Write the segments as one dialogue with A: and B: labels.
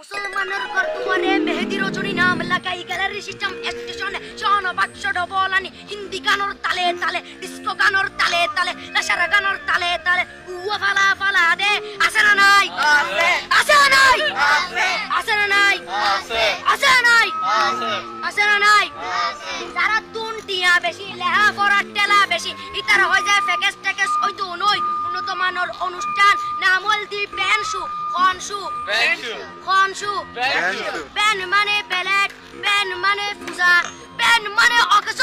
A: মুসলমানের গর্দুয়ারে মেহেদি রজনী নাম লাগাই গ্যালারি সিস্টেম স্টেশনে শোন বাক্স ডবলানি হিন্দি গানোর তালে তালে ডিস্কো গানোর তালে তালে লাসারা গানোর তালে তালে উয়া ফালা ফালা দে আছে না নাই আছে না নাই আছে না নাই আছে না নাই আছে না নাই যারা তুন টিয়া বেশি লেহা পড়ার টেলা বেশি ইতারা হয়ে যায় ফেকেস টেকেস হয়তো নই উন্নত মানের অনুষ্ঠান নাম হলদি ব্যানশু খনশু ব্যান মানে বেলেট ব্যান মানে পূজা ব্যান মানে অকস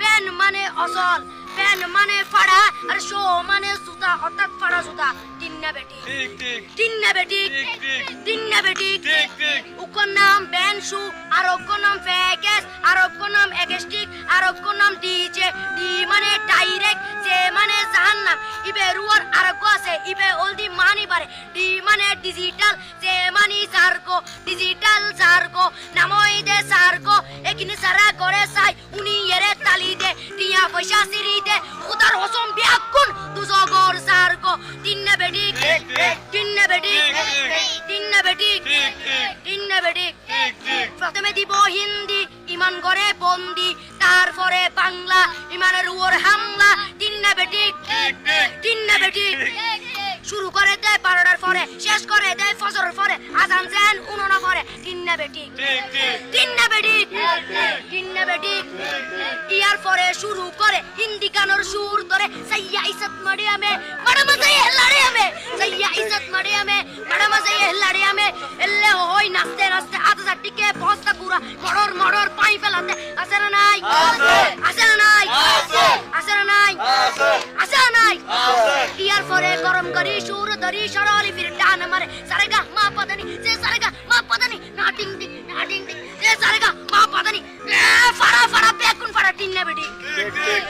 A: ব্যান মানে অসল ব্যান মানে ফাড়া আর শো মানে জুতা অর্থাৎ ফাড়া জুতা তিন্না বেটি তিন্না বেটি তিন্না বেটি উকর নাম ব্যানশু আর উকর নাম ফেকেস আর উকর নাম এগেস্টিক আর উকর নাম ডিজে ডি মানে ডাইরেক্ট যে মানে জাহান্নাম ইবে রুয়ার আরগো আছে ইবে অলদি মানি পারে ডি মানে ডিজিটাল যে মানি সার্কো ডিজিটাল সার্কো নামই দে সার্কো একিনি সারা করে চাই উনি এরে তালি দে টিয়া পয়সা সিরি দে উদার হসম বিয়াকুন দুজগর সার্কো তিন্না বেটি তিন্না বেটি তিন্না বেটি তিন্না বেটি প্রথমে দিব হিন্দি ইমান করে বন্দি তারপরে বাংলা ইমানের উপর হামলা তিন্না বেটি তিন্না বেটি শুরু করে দেয় 12টার পরে শেষ করে দেয় ফজরের পরে আজান দেন উনানা পরে তিন্না বেটি তিন্না বেটি তিন্না বেটি ইয়ার পরে শুরু করে হিন্দি গানের সুর ধরে সাইয়া ইজ্জত মারিয়ামে বড় মজা হেলাড়ে আমি সাইয়া ইজ্জত মারিয়ামে বড় মজা হেলাড়ে আমি এলে হই নাচতে নাচতে আধা টিকে বস্তা পুরা মড়র মড়র পাই ফেলাতে আছে না নাই আছে না নাই আছে না নাই আছে না নাই ইয়ার পরে গরম করি সুর ধরি সরলি ফির টান মারে সারেগা মা পাদানি সে সারেগা মা পাদানি নাটিং দি সে সারেগা মা পাদানি ফাড়া ফাড়া বেকুন ফাড়া তিন্না বেটি ঠিক ঠিক